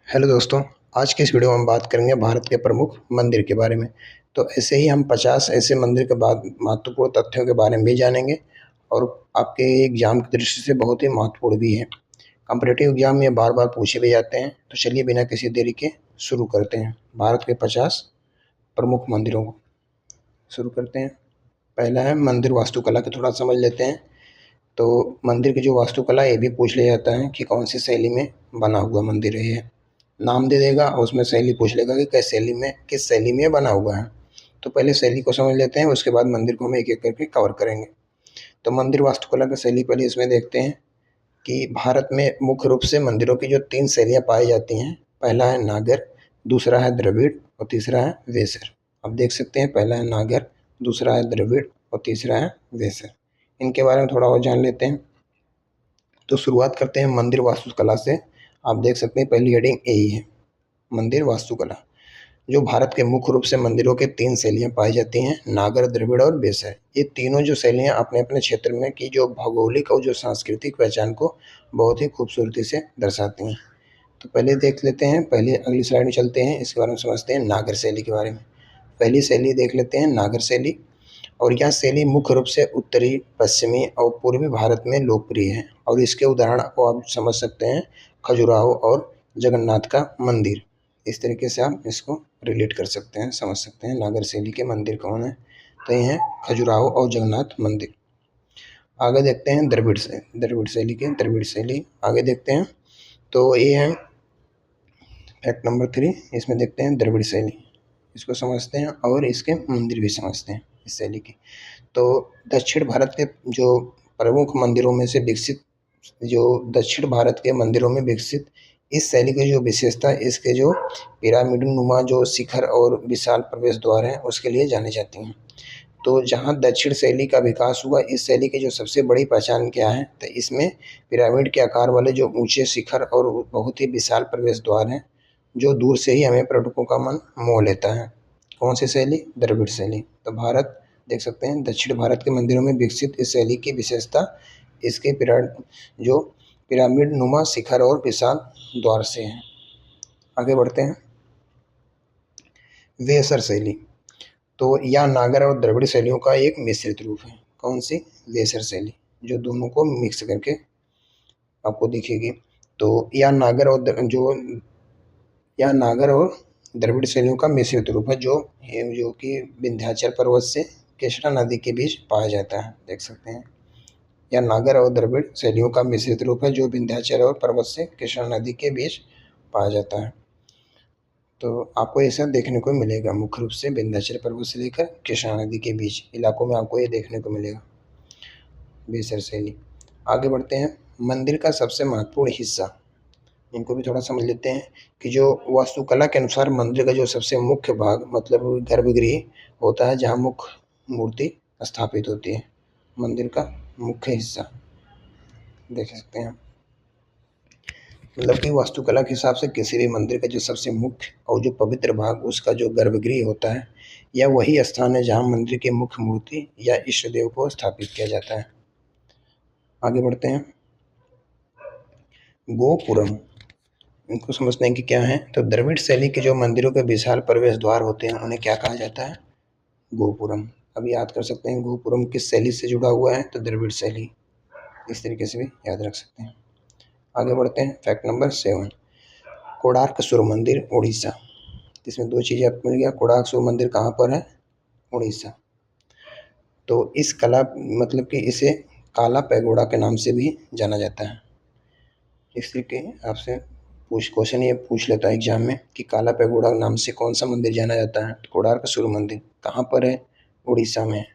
Hello दोस्तों, आज की इस वीडियो में हम बात करेंगे भारत के प्रमुख मंदिर के बारे में। तो ऐसे ही हम 50 ऐसे मंदिर के बाद महत्वपूर्ण तथ्यों के बारे में भी जानेंगे और आपके एग्जाम की दृष्टि से बहुत ही महत्वपूर्ण भी है। कॉम्पिटिटिव एग्जाम में बार-बार पूछे भी जाते हैं। तो चलिए बिना किसी देरी के शुरू करते हैं। भारत के 50 प्रमुख मंदिरों को शुरू करते हैं। पहला है मंदिर वास्तुकला को थोड़ा समझ लेते हैं। तो मंदिर की जो वास्तुकला है ये भी पूछ लिया जाता है कि कौन सी शैली में बना हुआ मंदिर है ये। नाम दे देगा और उसमें शैली पूछ लेगा कि किस शैली में बना हुआ है। तो पहले शैली को समझ लेते हैं, उसके बाद मंदिर को हम एक-एक करके कवर करेंगे। तो मंदिर वास्तुकला की शैली पहले इसमें देखते हैं कि भारत में मुख्य रूप से मंदिरों की जो 3 शैलियाँ पाई जाती हैं, पहला है नागर, दूसरा है द्रविड़ और तीसरा है वेसर। अब देख सकते हैं पहला है नागर, दूसरा है द्रविड़ और तीसरा है वेसर। इनके बारे में थोड़ा और जान लेते हैं। तो शुरुआत करते हैं मंदिर वास्तुकला से। आप देख सकते हैं पहली हेडिंग यही है, मंदिर वास्तुकला। जो भारत के मुख्य रूप से मंदिरों के 3 शैलियाँ पाई जाती हैं, नागर, द्रविड़ और वेसर। ये तीनों जो शैलियाँ अपने-अपने क्षेत्र में की जो भौगोलिक और जो सांस्कृतिक पहचान को बहुत ही खूबसूरती से दर्शाती हैं। तो पहले देख लेते हैं, पहले अगली स्लाइड में चलते हैं, इसके बारे में समझते हैं नागर शैली के बारे में। पहली शैली देख लेते हैं नागर शैली। और यह शैली मुख्य रूप से उत्तरी, पश्चिमी और पूर्वी भारत में लोकप्रिय है और इसके उदाहरण को आप समझ सकते हैं खजुराहो और जगन्नाथ का मंदिर। इस तरीके से आप इसको रिलेट कर सकते हैं, समझ सकते हैं नागर शैली के मंदिर कौन है। तो ये हैं खजुराहो और जगन्नाथ मंदिर। आगे देखते हैं द्रविड़ शैली आगे देखते हैं। तो ये है फैक्ट नंबर 3, इसमें देखते हैं द्रविड़ शैली। इसको समझते हैं और इसके मंदिर भी समझते हैं इस शैली के। तो दक्षिण भारत के जो प्रमुख मंदिरों में से विकसित जो दक्षिण भारत के मंदिरों में विकसित इस शैली की जो विशेषता इसके जो पिरामिड नुमा जो शिखर और विशाल प्रवेश द्वार हैं उसके लिए जानी जाती हैं। तो जहाँ दक्षिण शैली का विकास हुआ, इस शैली की जो सबसे बड़ी पहचान क्या है, तो इसमें पिरामिड के आकार वाले जो ऊंचे शिखर और बहुत ही विशाल प्रवेश द्वार हैं, जो दूर से ही हमें पर्यटकों का मन मोह लेता है। कौन सी शैली? द्रविड़ शैली। तो भारत देख सकते हैं दक्षिण भारत के मंदिरों में विकसित इस शैली की विशेषता इसके जो पिरामिड नुमा शिखर और विशाल द्वार से है। आगे बढ़ते हैं। वेसर शैली। तो यह नागर और द्रविड़ शैलियों का एक मिश्रित रूप है। कौन सी? वेसर शैली, जो दोनों को मिक्स करके आपको दिखेगी। तो यह नागर और द्रविड़ शैलियों का मिश्रित रूप है जो कि विंध्याचल पर्वत से कृष्णा नदी के बीच पाया जाता है। देख सकते हैं यह नागर और द्रविड़ शैलियों का मिश्रित रूप है जो विंध्याचल और पर्वत से कृष्णा नदी के बीच पाया जाता है। तो आपको ऐसा देखने को मिलेगा, मुख्य रूप से विंध्याचल पर्वत से लेकर कृष्णा नदी के बीच इलाकों में आपको ये देखने को मिलेगा वेसर शैली। आगे बढ़ते हैं। मंदिर का सबसे महत्वपूर्ण हिस्सा, इनको भी थोड़ा समझ लेते हैं कि जो वास्तुकला के अनुसार मंदिर का जो सबसे मुख्य भाग मतलब गर्भगृह होता है जहाँ मुख्य मूर्ति स्थापित होती है। मंदिर का मुख्य हिस्सा देख सकते हैं, मतलब कि वास्तुकला के हिसाब से किसी भी मंदिर का जो सबसे मुख्य और जो पवित्र भाग उसका जो गर्भगृह होता है, यह वही स्थान है जहाँ मंदिर की मुख्य मूर्ति या इष्ट देव को स्थापित किया जाता है। आगे बढ़ते हैं। गोपुरम, इनको समझते हैं कि क्या है। तो द्रविड़ शैली के जो मंदिरों के विशाल प्रवेश द्वार होते हैं उन्हें क्या कहा जाता है? गोपुरम। अब याद कर सकते हैं गोपुरम किस शैली से जुड़ा हुआ है, तो द्रविड़ शैली। इस तरीके से भी याद रख सकते हैं। आगे बढ़ते हैं। फैक्ट नंबर 7, कोणार्क सूर्य मंदिर उड़ीसा। इसमें 2 चीज़ें आपको मिल गया। कोणार्क सूर्य मंदिर कहाँ पर है? उड़ीसा। तो इस कला मतलब कि इसे काला पैगोडा के नाम से भी जाना जाता है। इस तरीके आपसे क्वेश्चन ये पूछ लेता है एग्जाम में कि काला पैगोडा नाम से कौन सा मंदिर जाना जाता है, तो कोणार्क सूर्य मंदिर कहाँ पर है? उड़ीसा में है।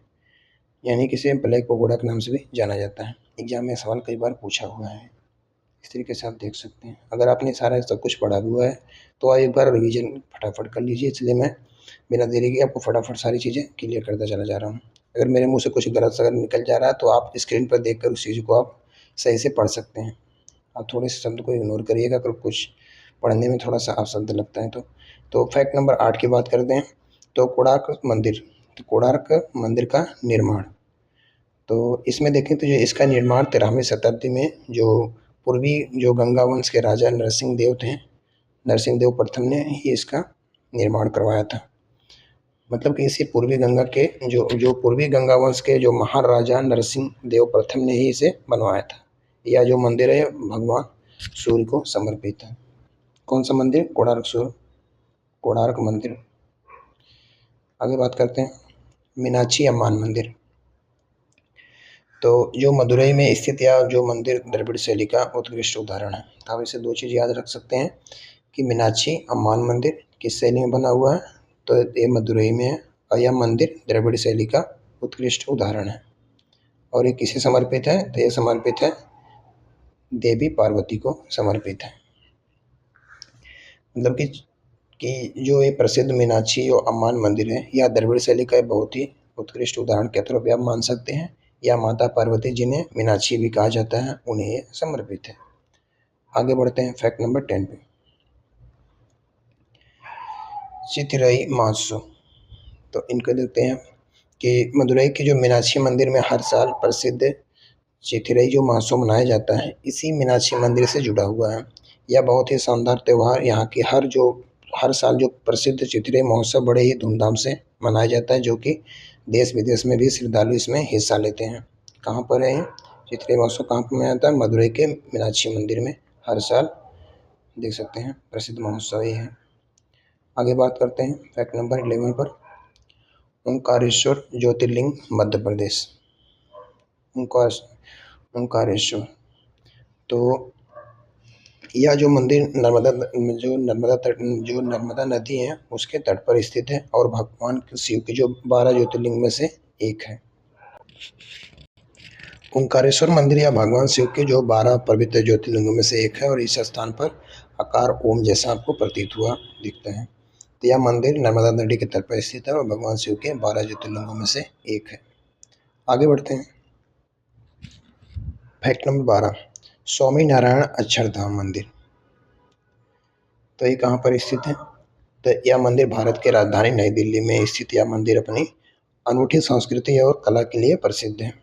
यानी कि इसे ब्लैक पैगोडा के नाम से भी जाना जाता है। एग्जाम में सवाल कई बार पूछा हुआ है। इस तरीके से आप देख सकते हैं। अगर आपने सारा सब कुछ पढ़ा हुआ है तो आप एक बार रिवीजन फटाफट कर लीजिए। इसलिए मैं बिना देरी के आपको फटाफट सारी चीज़ें क्लियर करता चला जा रहा हूँ। अगर मेरे मुँह से कुछ गलत अगर निकल जा रहा है तो आप स्क्रीन पर देखकर उस चीज़ को आप सही से पढ़ सकते हैं। आप थोड़े से शब्द को इग्नोर करिएगा अगर कुछ पढ़ने में थोड़ा-सा शब्द लगता है तो। तो फैक्ट नंबर 8 की बात करते हैं। तो कोणार्क मंदिर का निर्माण। तो इसमें देखें तो जो इसका निर्माण 13वीं शताब्दी में जो पूर्वी जो गंगा वंश के राजा नरसिंह देव थे, नरसिंहदेव प्रथम ने ही इसका निर्माण करवाया था। मतलब कि इसी पूर्वी गंगा के जो पूर्वी गंगा वंश के जो महान राजा नरसिंहदेव प्रथम ने ही इसे बनवाया था। यह जो मंदिर है भगवान सूर्य को समर्पित है। कौन सा मंदिर? कोणार्क मंदिर। आगे बात करते हैं मीनाक्षी अम्मान मंदिर। तो जो मदुरई में स्थित यह जो मंदिर द्रविड़ शैली का उत्कृष्ट उदाहरण है। तो आप इसे दो चीज़ याद रख सकते हैं कि मीनाक्षी अम्मान मंदिर किस शैली में बना हुआ है, तो ये मदुरई में है, और यह मंदिर द्रविड़ शैली का उत्कृष्ट उदाहरण है। और ये किसे समर्पित है? तो ये समर्पित है देवी पार्वती को समर्पित है। मतलब कि जो ये प्रसिद्ध मीनाक्षी और अम्मान मंदिर है, यह द्रविड़ शैली का बहुत ही उत्कृष्ट उदाहरण के तौर पर आप मान सकते हैं। या माता पार्वती जिन्हें मीनाक्षी भी कहा जाता है, उन्हें ये समर्पित है। आगे बढ़ते हैं फैक्ट नंबर 10 पे। चिथिरई महोत्सव। तो इनको देखते हैं कि मदुरई के जो मीनाक्षी मंदिर में हर साल प्रसिद्ध चिथिरई जो महोत्सव मनाया जाता है, इसी मीनाक्षी मंदिर से जुड़ा हुआ है। यह बहुत ही शानदार त्यौहार यहाँ की हर साल जो प्रसिद्ध चिथिरई महोत्सव बड़े ही धूमधाम से मनाया जाता है, जो कि देश विदेश में भी श्रद्धालु इसमें हिस्सा लेते हैं। कहाँ पर है चिथिरई महोत्सव? कहाँ पर मनाया जाता है? मदुरई के मीनाक्षी मंदिर में हर साल देख सकते हैं प्रसिद्ध महोत्सव ही है। आगे बात करते हैं फैक्ट नंबर 11 पर। ओंकारेश्वर ज्योतिर्लिंग मध्य प्रदेश। ओंकारेश्वर, तो यह जो मंदिर नर्मदा नदी है उसके तट पर स्थित है और भगवान शिव के जो 12 ज्योतिर्लिंग में से एक है। ओंकारेश्वर मंदिर या भगवान शिव के जो 12 पवित्र ज्योतिर्लिंगों में से एक है और इस स्थान पर आकार ओम जैसा आपको प्रतीत हुआ दिखता है। तो यह मंदिर नर्मदा नदी के तट पर स्थित है और भगवान शिव के 12 ज्योतिर्लिंगों में से एक है। आगे बढ़ते हैं फैक्ट नंबर 12। स्वामी नारायण अक्षरधाम मंदिर। तो ये कहाँ पर स्थित है? तो यह मंदिर भारत के राजधानी नई दिल्ली में स्थित यह मंदिर अपनी अनूठी संस्कृति और कला के लिए प्रसिद्ध है।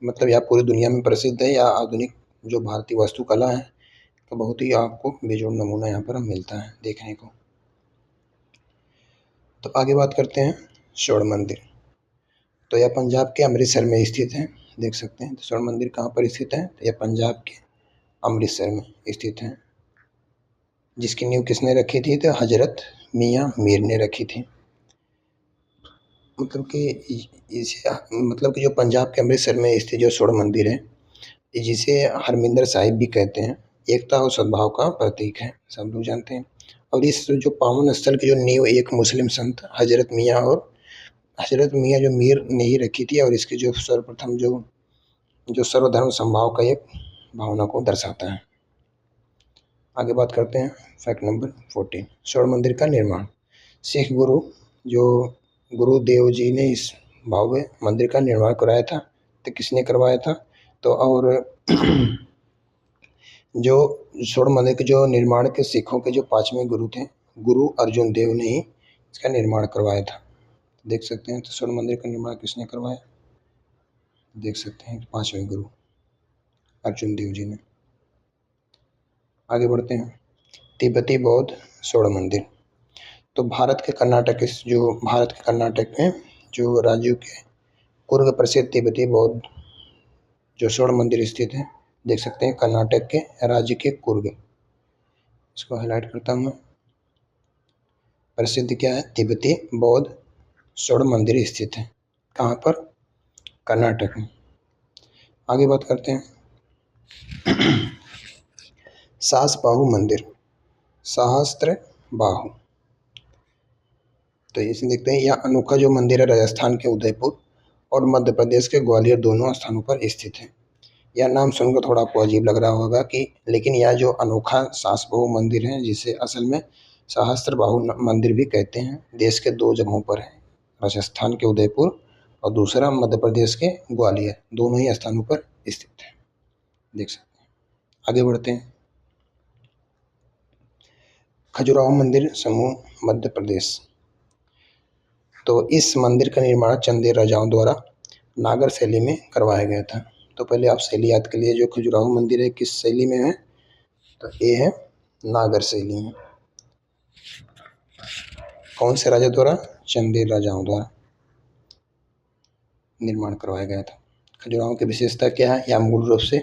मतलब यह पूरी दुनिया में प्रसिद्ध है। यह आधुनिक जो भारतीय वास्तुकला है तो बहुत ही आपको बेजोड़ नमूना यहाँ पर मिलता है देखने को। तो आगे बात करते हैं स्वर्ण मंदिर। तो यह पंजाब के अमृतसर में स्थित है, देख सकते हैं। तो स्वर्ण मंदिर कहाँ पर स्थित है? तो यह पंजाब के अमृतसर में स्थित है, जिसकी नींव किसने रखी थी? तो हजरत मियाँ मीर ने रखी थी। मतलब कि जो पंजाब के अमृतसर में स्थित जो स्वर्ण मंदिर है, जिसे हरमिंदर साहिब भी कहते हैं, एकता और सद्भाव का प्रतीक है, सब लोग जानते हैं। और इस जो पावन स्थल की जो नींव एक मुस्लिम संत हजरत मियाँ जो मीर ने ही रखी थी, और इसकी जो सर्वप्रथम जो सर्वधर्म संभाव का एक भावना को दर्शाता है। आगे बात करते हैं फैक्ट नंबर 14। स्वर्ण मंदिर का निर्माण। सिख गुरुदेव जी ने इस भव्य मंदिर का निर्माण कराया था। तो किसने करवाया था? तो और जो स्वर्ण मंदिर के जो निर्माण के सिखों के जो 5वें गुरु थे, गुरु अर्जुन देव ने ही इसका निर्माण करवाया था, देख सकते हैं। तो स्वर्ण मंदिर का निर्माण किसने करवाया? देख सकते हैं 5वें गुरु अर्जुन देव जी ने। आगे बढ़ते हैं तिब्बती बौद्ध स्वर्ण मंदिर। तो भारत के कर्नाटक में जो राज्यों के कुर्ग प्रसिद्ध तिब्बती बौद्ध जो स्वर्ण मंदिर स्थित है, देख सकते हैं कर्नाटक के राज्य के कुर्ग। इसको हाईलाइट करता हूँ मैं। प्रसिद्ध क्या है? तिब्बती बौद्ध स्वर्ण मंदिर स्थित है। कहाँ पर? कर्नाटक में। आगे बात करते हैं सासबाहु मंदिर, सहस्त्र बाहु। तो इसे देखते हैं। यह अनोखा जो मंदिर है राजस्थान के उदयपुर और मध्य प्रदेश के ग्वालियर दोनों स्थानों पर स्थित है। यह नाम सुनकर थोड़ा आपको अजीब लग रहा होगा लेकिन यह जो अनोखा सासबाहु मंदिर है, जिसे असल में सहस्त्रबाहु मंदिर भी कहते हैं, देश के 2 जगहों पर है, राजस्थान के उदयपुर और दूसरा मध्य प्रदेश के ग्वालियर, दोनों ही स्थानों पर स्थित है, देख सकते हैं। आगे बढ़ते हैं खजुराहो मंदिर समूह मध्य प्रदेश। तो इस मंदिर का निर्माण चंदेल राजाओं द्वारा नागर शैली में करवाया गया था। तो पहले आप शैली याद कर लिए, जो खजुराहो मंदिर है किस शैली में है? तो ये है नागर शैली में। कौन से राजा द्वारा? चंदेल राजाओं द्वारा निर्माण करवाया गया था। खजुराहो की विशेषता क्या है? यह मूल रूप से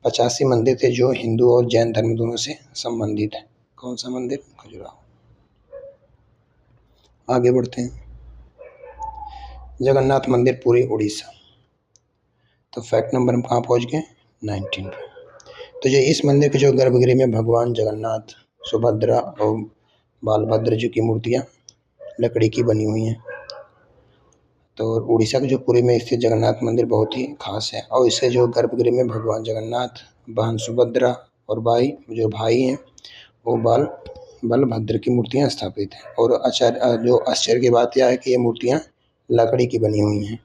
85 मंदिर थे जो हिंदू और जैन धर्म दोनों से संबंधित है। कौन सा मंदिर? खजुराहो। आगे बढ़ते हैं। जगन्नाथ मंदिर पुरी उड़ीसा। तो फैक्ट नंबर हम कहाँ पहुँच गए? 19 पे। तो जो इस मंदिर के जो गर्भगृह में भगवान जगन्नाथ, सुभद्रा और बालभद्र जी की मूर्तियाँ लकड़ी की बनी हुई हैं। तो उड़ीसा के जो पुरी में स्थित जगन्नाथ मंदिर बहुत ही खास है और इसके जो गर्भगृह में भगवान जगन्नाथ, बहन सुभद्रा और भाई हैं वो बलभद्र की मूर्तियाँ स्थापित हैं। और आश्चर्य की बात यह है कि ये मूर्तियाँ लकड़ी की बनी हुई हैं।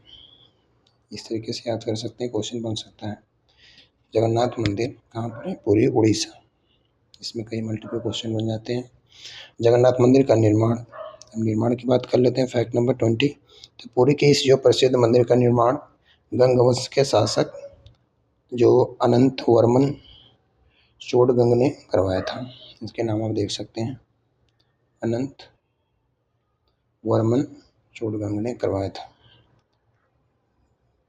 इस तरीके से याद कर सकते हैं, क्वेश्चन बन सकता है। जगन्नाथ मंदिर कहाँ पर है? पुरी उड़ीसा। इसमें कई मल्टीपल क्वेश्चन बन जाते हैं। जगन्नाथ मंदिर का निर्माण की बात कर लेते हैं। Fact number 20। तो पुरी के इस जो प्रसिद्ध मंदिर का निर्माण गंग वंश के शासक जो अनंत वर्मन चोडगंग ने करवाया था। इसके नाम आप देख सकते हैं, अनंत वर्मन चोडगंग ने करवाया था।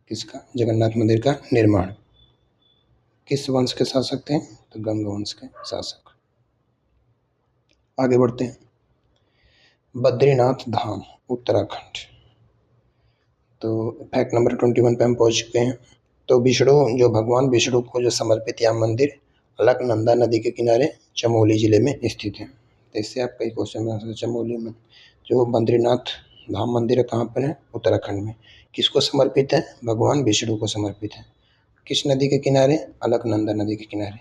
किसका? जगन्नाथ मंदिर का निर्माण। किस वंश के शासक थे? तो गंग वंश के शासक। आगे बढ़ते हैं। बद्रीनाथ धाम उत्तराखंड। तो फैक्ट नंबर 21 पे हम पहुंच चुके हैं। तो जो भगवान विष्णु को जो समर्पित यह मंदिर अलकनंदा नदी के किनारे चमोली जिले में स्थित है। तो इससे आप कई क्वेश्चन बना सकते हैं। चमोली में जो बद्रीनाथ धाम मंदिर है कहाँ पर है? उत्तराखंड में। किसको समर्पित है? भगवान विष्णु को समर्पित है। किस नदी के किनारे? अलकनंदा नदी के किनारे।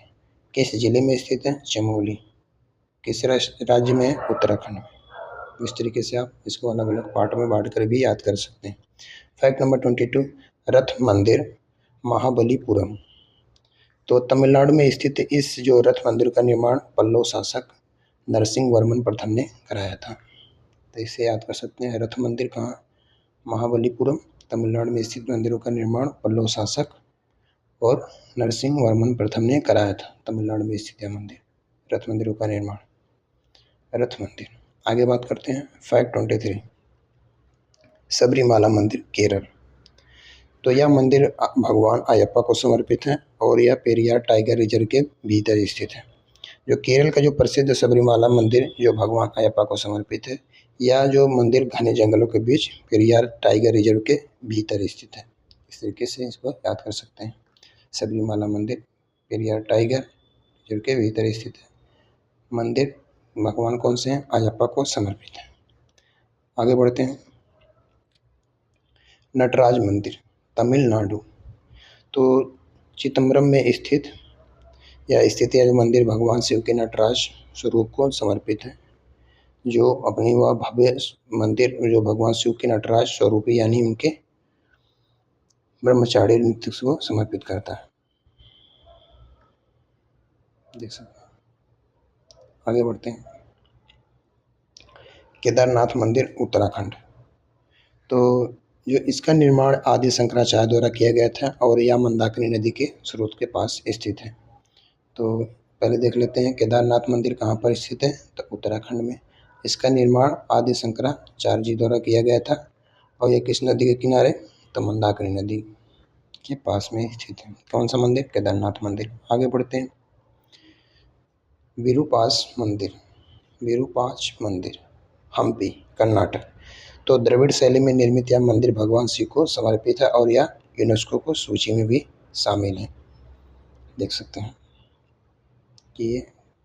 किस जिले में स्थित है? चमोली। किस राज्य में? उत्तराखंड में। इस तरीके से आप इसको अलग अलग पार्ट में बांट कर भी याद कर सकते हैं। Fact number 22। रथ मंदिर महाबलीपुरम। तो तमिलनाडु में स्थित इस जो रथ मंदिर का निर्माण पल्लव शासक नरसिंह वर्मन प्रथम ने कराया था। तो इसे याद कर सकते हैं। रथ मंदिर कहाँ? महाबलीपुरम, तमिलनाडु में स्थित मंदिरों का निर्माण पल्लव शासक और नरसिंह वर्मन प्रथम ने कराया था। तमिलनाडु में स्थित यह मंदिर, रथ मंदिरों का निर्माण, रथ मंदिर। आगे बात करते हैं। फैक्ट 23। सबरीमाला मंदिर केरल। तो यह मंदिर भगवान अयप्पा को समर्पित है और यह पेरियार टाइगर रिजर्व के भीतर स्थित है। जो केरल का जो प्रसिद्ध सबरीमाला मंदिर जो भगवान अयप्पा को समर्पित है, यह जो मंदिर घने जंगलों के बीच पेरियार टाइगर रिजर्व के भीतर स्थित है। इस तरीके से इसको याद कर सकते हैं। सबरीमाला मंदिर पेरियार टाइगर रिजर्व के भीतर स्थित है। मंदिर भगवान कौन से हैं? अयप्पा को समर्पित है। आगे बढ़ते हैं। नटराज मंदिर तमिलनाडु। तो चिदम्बरम में स्थित यह मंदिर भगवान शिव के नटराज स्वरूप को समर्पित है। जो अपनी वह भव्य मंदिर जो भगवान शिव के नटराज स्वरूप यानी उनके ब्रह्मचारी नृत्य को समर्पित करता है। देख सकते हैं। आगे बढ़ते हैं। केदारनाथ मंदिर उत्तराखंड। तो जो इसका निर्माण आदि शंकराचार्य द्वारा किया गया था और यह मंदाकिनी नदी के स्रोत के पास स्थित है। तो पहले देख लेते हैं केदारनाथ मंदिर कहाँ पर स्थित है? तो उत्तराखंड में। इसका निर्माण आदि शंकराचार्य जी द्वारा किया गया था और यह किस नदी के किनारे? तो मंदाकिनी नदी के पास में स्थित है। कौन सा मंदिर? केदारनाथ मंदिर। आगे बढ़ते हैं। विरूपाक्ष मंदिर हम्पी कर्नाटक। तो द्रविड़ शैली में निर्मित यह मंदिर भगवान शिव को समर्पित है और यह यूनेस्को को सूची में भी शामिल है। देख सकते हैं कि ये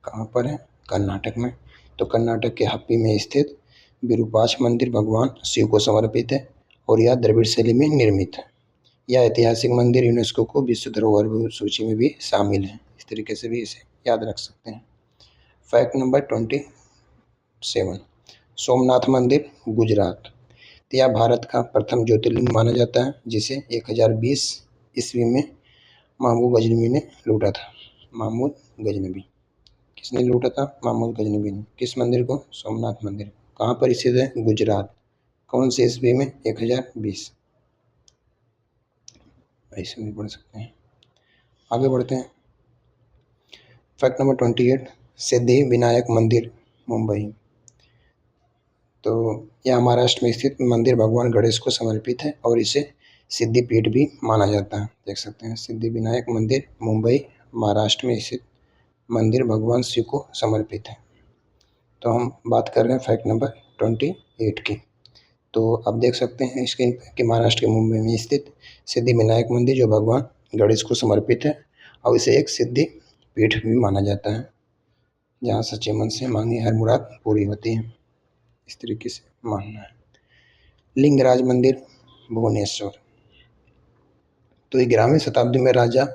कहाँ पर है? कर्नाटक में। तो कर्नाटक के हम्पी में स्थित विरूपाक्ष मंदिर भगवान शिव को समर्पित है और यह द्रविड़ शैली में निर्मित है। यह ऐतिहासिक मंदिर यूनेस्को को विश्व धरोहर सूची में भी शामिल है। इस तरीके से भी इसे याद रख सकते हैं। Fact number 27। सोमनाथ मंदिर गुजरात। तो यह भारत का प्रथम ज्योतिर्लिंग माना जाता है जिसे 1020 ईस्वी में महमूद गजनवी ने लूटा था। महमूद गजनवी किसने लूटा था? महमूद गजनवी ने। किस मंदिर को? सोमनाथ मंदिर। कहाँ पर स्थित है? गुजरात। कौन से ईस्वी में? 1020। ऐसे भी पढ़ सकते हैं। आगे बढ़ते हैं। Fact number 28। सिद्धि विनायक मंदिर मुंबई। तो यह महाराष्ट्र में स्थित मंदिर भगवान गणेश को समर्पित है और इसे सिद्धिपीठ भी माना जाता है। देख सकते हैं सिद्धिविनायक मंदिर मुंबई महाराष्ट्र में स्थित मंदिर भगवान शिव को समर्पित है। तो हम बात कर रहे हैं फैक्ट नंबर 28 की। तो आप देख सकते हैं स्क्रीन पर कि महाराष्ट्र के मुंबई में स्थित सिद्धिविनायक मंदिर जो भगवान गणेश को समर्पित है और इसे एक सिद्धि पीठ भी माना जाता है, जहाँ सच्चे मन से मांगी हर मुराद पूरी होती है। इस तरीके से मानना है। लिंगराज मंदिर भुवनेश्वर, तो ये 11वीं शताब्दी में राजा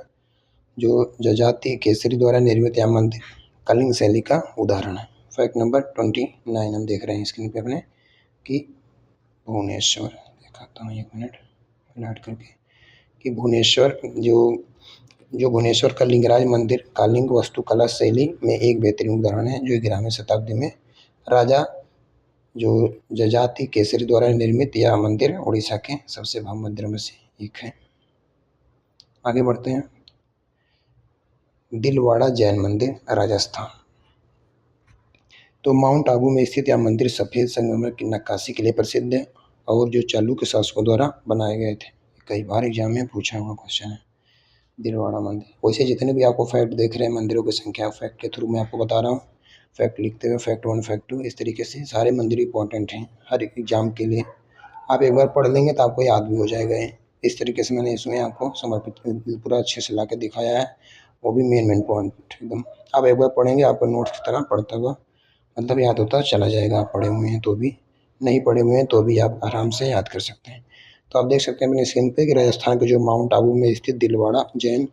जो जजाति केसरी द्वारा निर्मित यह मंदिर कलिंग शैली का उदाहरण है। फैक्ट नंबर 29 हम देख रहे हैं स्क्रीन पे अपने कि भुवनेश्वर, दिखाता हूँ 1 मिनट मिनट करके, कि भुवनेश्वर जो भुवनेश्वर का लिंगराज मंदिर कालिंग वास्तुकला शैली में एक बेहतरीन उदाहरण है, जो 11वीं शताब्दी में राजा जो जजाति केसरी द्वारा निर्मित यह मंदिर उड़ीसा के सबसे भव्य मंदिरों में से एक है। आगे बढ़ते हैं। दिलवाड़ा जैन मंदिर राजस्थान, तो माउंट आबू में स्थित यह मंदिर सफ़ेद संगमरमर की नक्काशी के लिए प्रसिद्ध है और जो चालुक्य शासकों द्वारा बनाए गए थे। कई बार एग्जाम में पूछा हुआ क्वेश्चन है दिलवाड़ा मंदिर। वैसे जितने भी आपको फैक्ट देख रहे हैं मंदिरों की संख्या फैक्ट के थ्रू मैं आपको बता रहा हूँ, फैक्ट लिखते हुए फैक्ट 1 फैक्ट 2 इस तरीके से सारे मंदिर इंपॉर्टेंट हैं हर एक एग्जाम के लिए। आप एक बार पढ़ लेंगे तो आपको याद भी हो जाएगा। इस तरीके से मैंने इसमें आपको समर्पित पूरा अच्छे से ला के दिखाया है, वो भी मेन पॉइंट एकदम। आप एक बार पढ़ेंगे आपको नोट्स की तरह पढ़ता हुआ मतलब याद होता चला जाएगा। आप पढ़े हुए हैं तो भी, नहीं पढ़े हुए हैं तो भी आप आराम से याद कर सकते हैं। तो आप देख सकते हैं अपने स्क्रीन पे कि राजस्थान के जो माउंट आबू में स्थित दिलवाड़ा जैन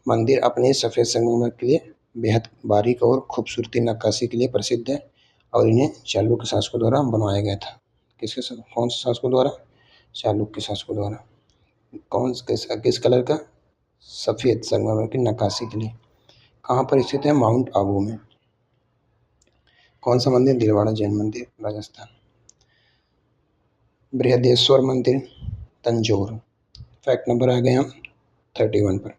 मंदिर अपने सफ़ेद संगमरमर के लिए बेहद बारीक और खूबसूरती नक्काशी के लिए प्रसिद्ध है और इन्हें चालुक्य शासकों द्वारा बनवाया गया था। कौन से शासकों द्वारा? चालुक्य शासकों द्वारा। किस कलर का? सफ़ेद संगमरमर की नक्काशी के लिए। कहाँ पर स्थित है? माउंट आबू में। कौन सा मंदिर? दिलवाड़ा जैन मंदिर राजस्थान। बृहदेश्वर मंदिर तंजौर। फैक्ट नंबर आ गए हम 31 पर।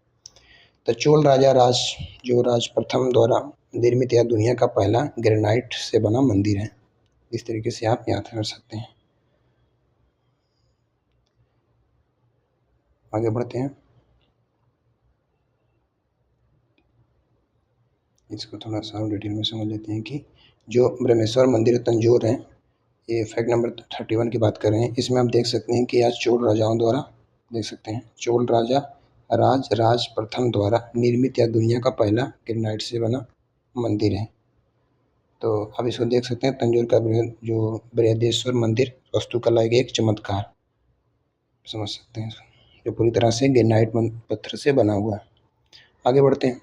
तो चोल राजा राज प्रथम द्वारा निर्मित यह दुनिया का पहला ग्रेनाइट से बना मंदिर है। इस तरीके से आप याद कर सकते हैं। आगे बढ़ते हैं। इसको थोड़ा सा डिटेल में समझ लेते हैं कि जो ब्रह्मेश्वर मंदिर तंजौर है, ये फैक्ट नंबर 31 की बात कर रहे हैं। इसमें आप देख सकते हैं कि आज चोल राजाओं द्वारा, देख सकते हैं चोल राजा राज प्रथम द्वारा निर्मित यह दुनिया का पहला ग्रेनाइट से बना मंदिर है। तो आप इसको देख सकते हैं तंजौर का जो बृहदेश्वर मंदिर वास्तुकला के एक चमत्कार समझ सकते हैं, जो पूरी तरह से ग्रेनाइट पत्थर से बना हुआ है। आगे बढ़ते हैं।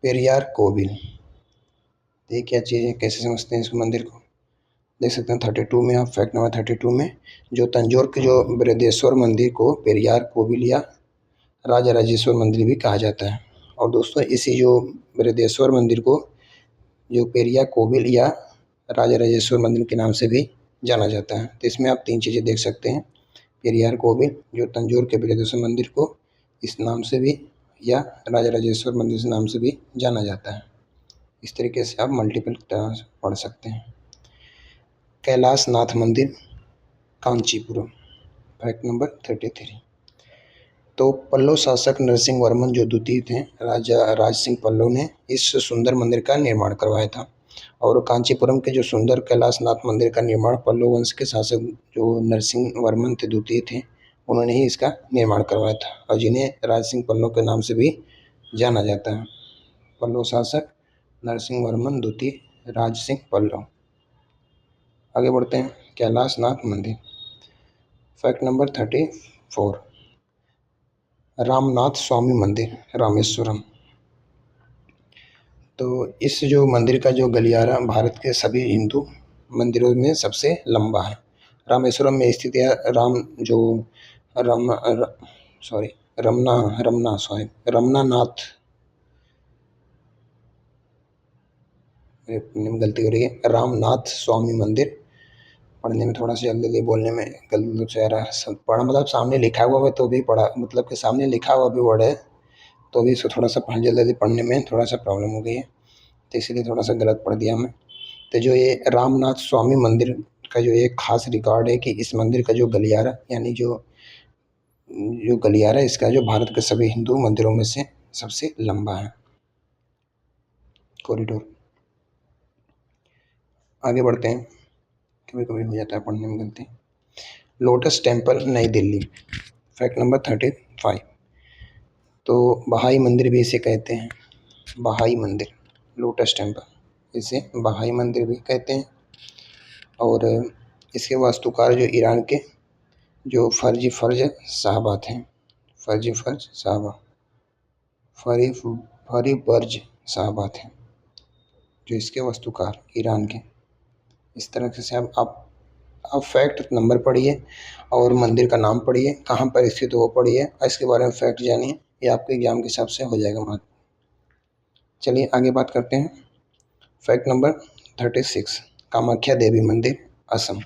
पेरियार कोविल, ये क्या चीज़ है, कैसे समझते हैं इस मंदिर को? देख सकते हैं 32 में, आप फैक्ट नंबर 32 में जो तंजौर के जो बृहदेश्वर मंदिर को पेरियार कोविल या राजा राजेश्वर मंदिर भी कहा जाता है। और दोस्तों इसी जो बृहदेश्वर मंदिर को जो पेरिया कोविल या राजा राजेश्वर मंदिर के नाम से भी जाना जाता है। तो इसमें आप 3 चीज़ें देख सकते हैं। पेरियार कोविल जो तंजौर के बृहदेश्वर मंदिर को इस नाम से भी या राजा राजेश्वर मंदिर के नाम से भी जाना जाता है। इस तरीके से आप मल्टीपल तरह से पढ़ सकते हैं। कैलाश नाथ मंदिर कांचीपुरम। Fact number 33। तो पल्लव शासक नरसिंह वर्मन जो द्वितीय थे, राजा राज सिंह पल्लव ने इस सुंदर मंदिर का निर्माण करवाया था। और कांचीपुरम के जो सुंदर कैलाशनाथ मंदिर का निर्माण पल्लव वंश के शासक जो नरसिंह वर्मन थे द्वितीय थे, उन्होंने ही इसका निर्माण करवाया था और जिन्हें राज सिंह पल्लव के नाम से भी जाना जाता है। पल्लव शासक नरसिंह वर्मन द्वितीय, राज सिंह पल्लव। आगे बढ़ते हैं। कैलाशनाथ मंदिर। Fact number 34। रामनाथ स्वामी मंदिर रामेश्वरम। तो इस जो मंदिर का जो गलियारा भारत के सभी हिंदू मंदिरों में सबसे लंबा है। रामेश्वरम में स्थित है रमनानाथ, गलती हो रही है, रामनाथ स्वामी मंदिर। पढ़ने में थोड़ा सा जल्दी बोलने में गलती चेहरा सब पढ़ा, मतलब सामने लिखा हुआ है तो भी पढ़ा, मतलब कि सामने लिखा हुआ भी वर्ड है तो भी इसको थोड़ा सा जल्दी पढ़ने में थोड़ा सा प्रॉब्लम हो गई है, तो इसीलिए थोड़ा सा गलत पढ़ दिया मैं। तो जो ये रामनाथ स्वामी मंदिर का जो एक खास रिकॉर्ड है कि इस मंदिर का जो गलियारा यानी जो जो गलियारा इसका जो भारत के सभी हिंदू मंदिरों में से सबसे लंबा है कॉरिडोर। आगे बढ़ते हैं, कभी कभी हो जाता है पढ़ने में गलती। लोटस टेम्पल नई दिल्ली, फैक्ट नंबर 35। तो बहाई मंदिर भी इसे कहते हैं, बहाई मंदिर, लोटस टेम्पल इसे बहाई मंदिर भी कहते हैं। और इसके वास्तुकार जो ईरान के जो फर्ज साहबात हैं, फर्ज साहबा, फरीबर्ज साहबात हैं जो इसके वास्तुकार ईरान के। इस तरह से आप फैक्ट नंबर पढ़िए और मंदिर का नाम पढ़िए, कहाँ पर स्थित वो पढ़िए और इसके बारे में फैक्ट जानिए, ये आपके एग्जाम के हिसाब से हो जाएगा महत्व। चलिए आगे बात करते हैं। फैक्ट नंबर 36, कामाख्या देवी मंदिर, असम।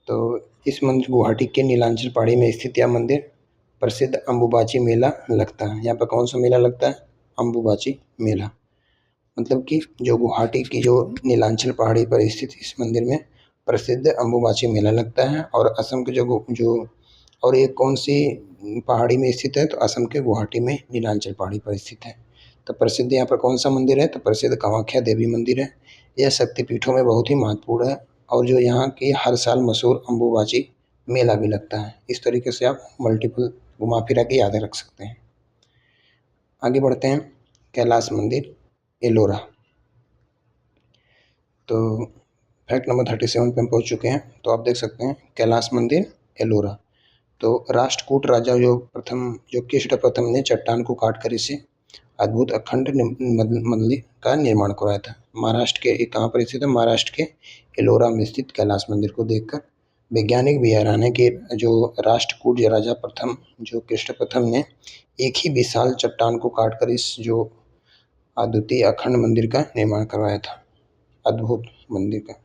तो इस मंदिर गुवाहाटी के नीलांचल पहाड़ी में स्थित यह मंदिर प्रसिद्ध अम्बुबाची मेला लगता है। यहाँ पर कौन सा मेला लगता है? अम्बुबाची मेला। मतलब कि जो गुवाहाटी की जो नीलांचल पहाड़ी पर स्थित इस मंदिर में प्रसिद्ध अम्बुबाची मेला लगता है। और असम के जो और ये कौन सी पहाड़ी में स्थित है? तो असम के गुवाहाटी में नीलांचल पहाड़ी पर स्थित है। तो प्रसिद्ध यहाँ पर कौन सा मंदिर है? तो प्रसिद्ध कामाख्या देवी मंदिर है। यह शक्तिपीठों में बहुत ही महत्वपूर्ण है और जो यहाँ की हर साल मशहूर अम्बुबाची मेला भी लगता है। इस तरीके से आप मल्टीपल घुमा फिरा के याद रख सकते हैं। आगे बढ़ते हैं, कैलाश मंदिर, एलोरा। तो फैक्ट नंबर 37 पे हम पहुँच चुके हैं। तो आप देख सकते हैं कैलाश मंदिर, एलोरा। तो राष्ट्रकूट राजा जो कृष्ण प्रथम ने चट्टान को काट कर इसे अद्भुत अखंड मंदिर का निर्माण करवाया था। महाराष्ट्र के कहाँ पर स्थित है? महाराष्ट्र के एलोरा में स्थित कैलाश मंदिर को देखकर वैज्ञानिक भी हैरान है कि जो राष्ट्रकूट राजा प्रथम जो कृष्ण प्रथम ने एक ही विशाल चट्टान को काटकर इस जो अद्वितीय अखंड मंदिर का निर्माण करवाया था। अद्भुत मंदिर का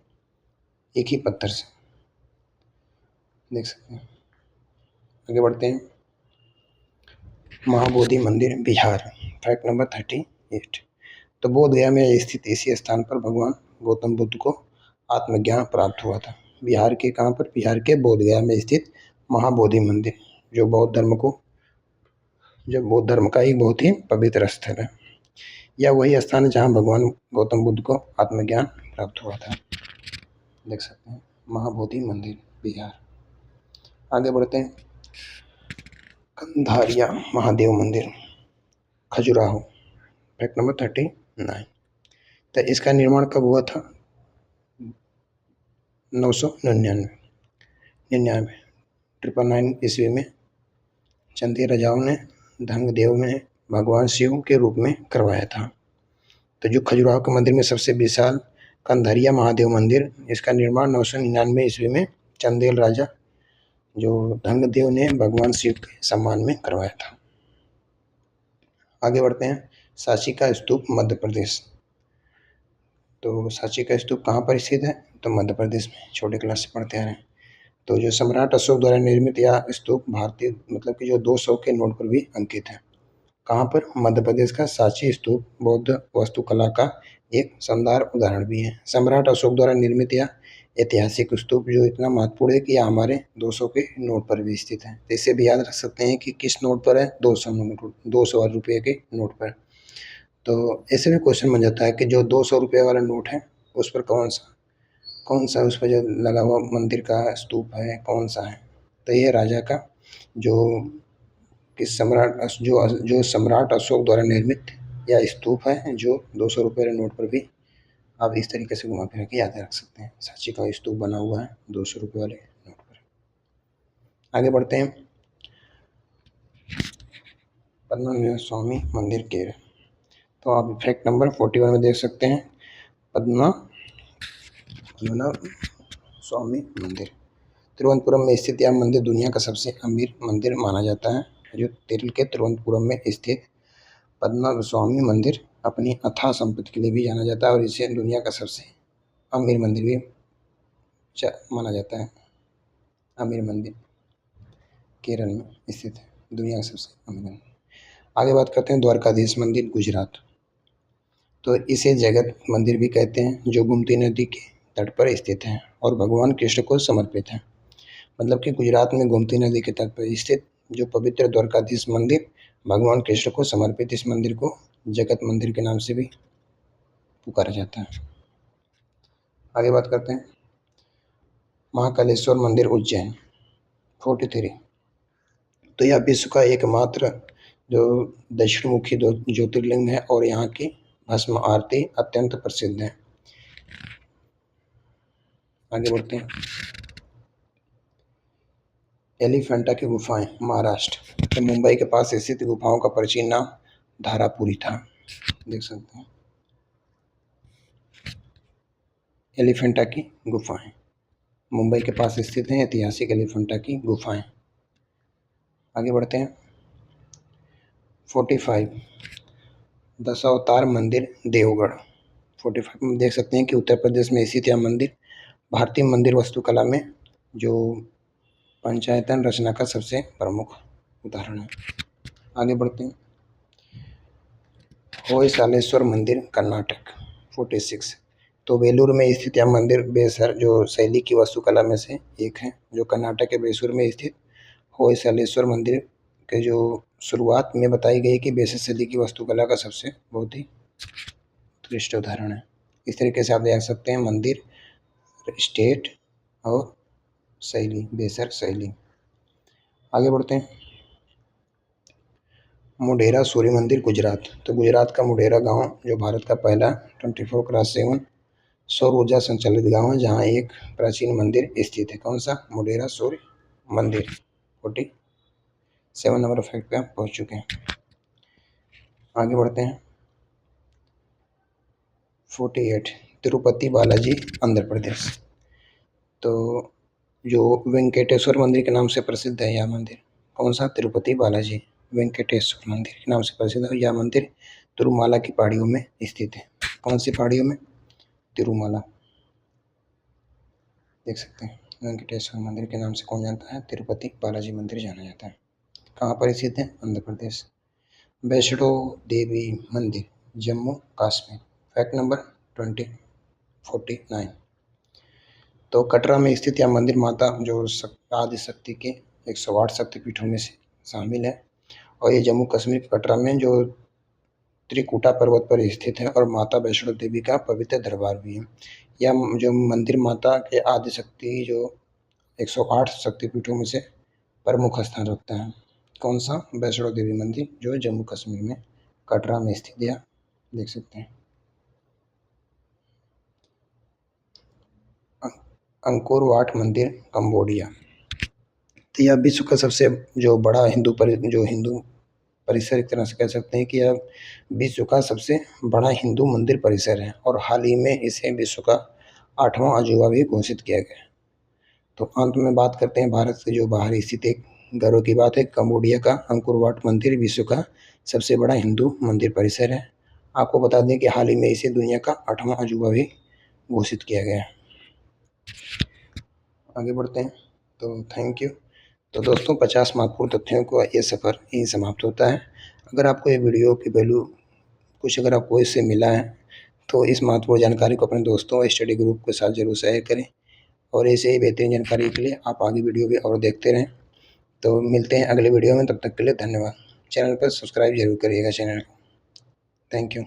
एक ही पत्थर से, देख सकते हैं। आगे बढ़ते हैं, महाबोधि मंदिर, बिहार। Fact number 38। तो बोध गया में स्थित इसी स्थान पर भगवान गौतम बुद्ध को आत्मज्ञान प्राप्त हुआ था। बिहार के कहाँ पर? बिहार के बोध गया में स्थित महाबोधि मंदिर, जो बौद्ध धर्म का एक बहुत ही पवित्र स्थल है। यह वही स्थान है जहाँ भगवान गौतम बुद्ध को आत्मज्ञान प्राप्त हुआ था। देख सकते हैं महाबोधि मंदिर, बिहार। आगे बढ़ते हैं, कंधारिया महादेव मंदिर, खजुराहो। Fact number 39। तो इसका निर्माण कब हुआ था? 999 ईस्वी में चंदेल राजाओं ने धंगदेव ने भगवान शिव के रूप में करवाया था। तो जो खजुराहो के मंदिर में सबसे विशाल कंधारिया महादेव मंदिर, इसका निर्माण 999 ईस्वी में चंदेल राजा जो धंगदेव ने भगवान शिव के सम्मान में करवाया था। आगे बढ़ते हैं, सांची का स्तूप, मध्य प्रदेश। तो सांची का स्तूप कहाँ पर स्थित है? तो मध्य प्रदेश में, छोटे क्लास से पढ़ते आ रहे हैं। तो जो सम्राट अशोक द्वारा निर्मित यह स्तूप भारतीय मतलब कि जो 200 के नोट पर भी अंकित है। कहाँ पर? मध्य प्रदेश का सांची स्तूप बौद्ध वास्तुकला का एक शानदार उदाहरण भी है। सम्राट अशोक द्वारा निर्मित यह ऐतिहासिक स्तूप जो इतना महत्वपूर्ण है कि यह हमारे 200 के नोट पर भी स्थित है। तो इसे भी याद रख सकते हैं कि किस नोट पर है? 200 रुपये के नोट पर। तो ऐसे भी क्वेश्चन बन जाता है कि जो 200 रुपये वाला नोट है उस पर कौन सा उस पर जो लगा हुआ मंदिर का स्तूप है कौन सा है? तो ये राजा का जो सम्राट अशोक द्वारा निर्मित यह स्तूप है जो 200 रुपये वाले नोट पर भी आप इस तरीके से घुमा फिरा के याद रख सकते हैं। सांची का स्तूप बना हुआ है 200 रुपये वाले नोट पर। आगे बढ़ते हैं, पद्मनाभ स्वामी मंदिर, केरल। तो आप फैक्ट नंबर 41 में देख सकते हैं, पद्मनाभ स्वामी मंदिर। तिरुवनंतपुरम में स्थित यह मंदिर दुनिया का सबसे अमीर मंदिर माना जाता है। जो केरल के तिरुवनंतपुरम में स्थित पद्मनाभ स्वामी मंदिर अपनी अथाह संपत्ति के लिए भी जाना जाता है और इसे दुनिया का सबसे अमीर मंदिर भी माना जाता है। अमीर मंदिर केरल में स्थित है, दुनिया का सबसे अमीर मंदिर। आगे बात करते हैं द्वारकाधीश मंदिर, गुजरात। तो इसे जगत मंदिर भी कहते हैं, जो गोमती नदी के तट पर स्थित है और भगवान कृष्ण को समर्पित है। मतलब कि गुजरात में गोमती नदी के तट पर स्थित जो पवित्र द्वारकाधीश मंदिर भगवान कृष्ण को समर्पित, इस मंदिर को जगत मंदिर के नाम से भी पुकारा जाता है। आगे बात करते हैं महाकालेश्वर मंदिर उज्जैन 43। तो यह विश्व का एकमात्र जो दक्षिण मुखी ज्योतिर्लिंग है और यहाँ की भस्म आरती अत्यंत प्रसिद्ध है। आगे बढ़ते हैं एलिफेंटा की गुफाएं महाराष्ट्र। तो मुंबई के पास स्थित गुफाओं का प्राचीन नाम धारापुरी था, देख सकते हैं। एलिफेंटा की गुफाएं मुंबई के पास स्थित हैं, ऐतिहासिक एलिफेंटा की गुफाएं। आगे बढ़ते हैं 45 दशावतार मंदिर देवगढ़। 45 में देख सकते हैं कि उत्तर प्रदेश में स्थित यह मंदिर भारतीय मंदिर वास्तुकला में जो पंचायतन रचना का सबसे प्रमुख उदाहरण है। आगे बढ़ते हैं होयसालेश्वर मंदिर कर्नाटक 46। तो वेलूर में स्थित यह मंदिर बेसर जो शैली की वास्तुकला में से एक है, जो कर्नाटक के बेसूर में स्थित होयसालेश्वर मंदिर के जो शुरुआत में बताई गई कि बेसर शैली की वास्तुकला का सबसे बहुत ही उत्कृष्ट उदाहरण है। इस तरीके से आप देख सकते हैं मंदिर, स्टेट और शैली, बेसर शैली। आगे बढ़ते हैं मोढेरा सूर्य मंदिर गुजरात। तो गुजरात का मोढेरा गांव जो भारत का पहला 24x7 सौर ऊर्जा संचालित गांव है, जहां एक प्राचीन मंदिर स्थित है। कौन सा? मोढेरा सूर्य मंदिर। 47 नंबर फैक्ट पे आप पहुंच चुके हैं। आगे बढ़ते हैं 48 तिरुपति बालाजी आंध्र प्रदेश। तो जो वेंकटेश्वर मंदिर के नाम से प्रसिद्ध है यह मंदिर। कौन सा? तिरुपति बालाजी वेंकटेश्वर मंदिर के नाम से प्रसिद्ध है। यह मंदिर तिरुमाला की पहाड़ियों में स्थित है। कौन सी पहाड़ियों में? तिरुमाला, देख सकते हैं। वेंकटेश्वर मंदिर के नाम से कौन जानता है? तिरुपति बालाजी मंदिर जाना जाता है। कहाँ पर स्थित है? आंध्र प्रदेश। वैष्णो देवी मंदिर जम्मू कश्मीर। Fact number 49। तो कटरा में स्थित यह मंदिर माता जो आदि शक्ति के 108 शक्तिपीठों में से शामिल है और ये जम्मू कश्मीर के कटरा में जो त्रिकुटा पर्वत पर स्थित है और माता वैष्णो देवी का पवित्र दरबार भी है। यह जो मंदिर माता के आदि शक्ति जो 108 शक्तिपीठों में से प्रमुख स्थान रखता है। कौन सा? वैष्णो देवी मंदिर जो जम्मू कश्मीर में कटरा में स्थित है, देख सकते हैं। अंकोर वाट मंदिर कंबोडिया। तो यह विश्व का सबसे जो बड़ा हिंदू परिसर एक तरह से कह सकते हैं कि यह विश्व का सबसे बड़ा हिंदू मंदिर परिसर है और हाल ही में इसे विश्व का 8वां अजूबा भी घोषित किया गया। तो अंत में बात करते हैं भारत से जो बाहर स्थित एक गर्व की बात है, कंबोडिया का अंकोर वाट मंदिर विश्व का सबसे बड़ा हिंदू मंदिर परिसर है। आपको बता दें कि हाल ही में इसे दुनिया का 8वां अजूबा भी घोषित किया गया है। आगे बढ़ते हैं। तो थैंक यू। तो दोस्तों 50 महत्वपूर्ण तथ्यों का ये सफ़र यहीं समाप्त होता है। अगर आपको ये वीडियो की वैल्यू कुछ अगर आपको इससे मिला है तो इस महत्वपूर्ण जानकारी को अपने दोस्तों और स्टडी ग्रुप के साथ ज़रूर शेयर करें और ऐसे ही बेहतरीन जानकारी के लिए आप आगे वीडियो भी और देखते रहें। तो मिलते हैं अगले वीडियो में, तब तक के लिए धन्यवाद। चैनल पर सब्सक्राइब जरूर करिएगा चैनल को। Thank you.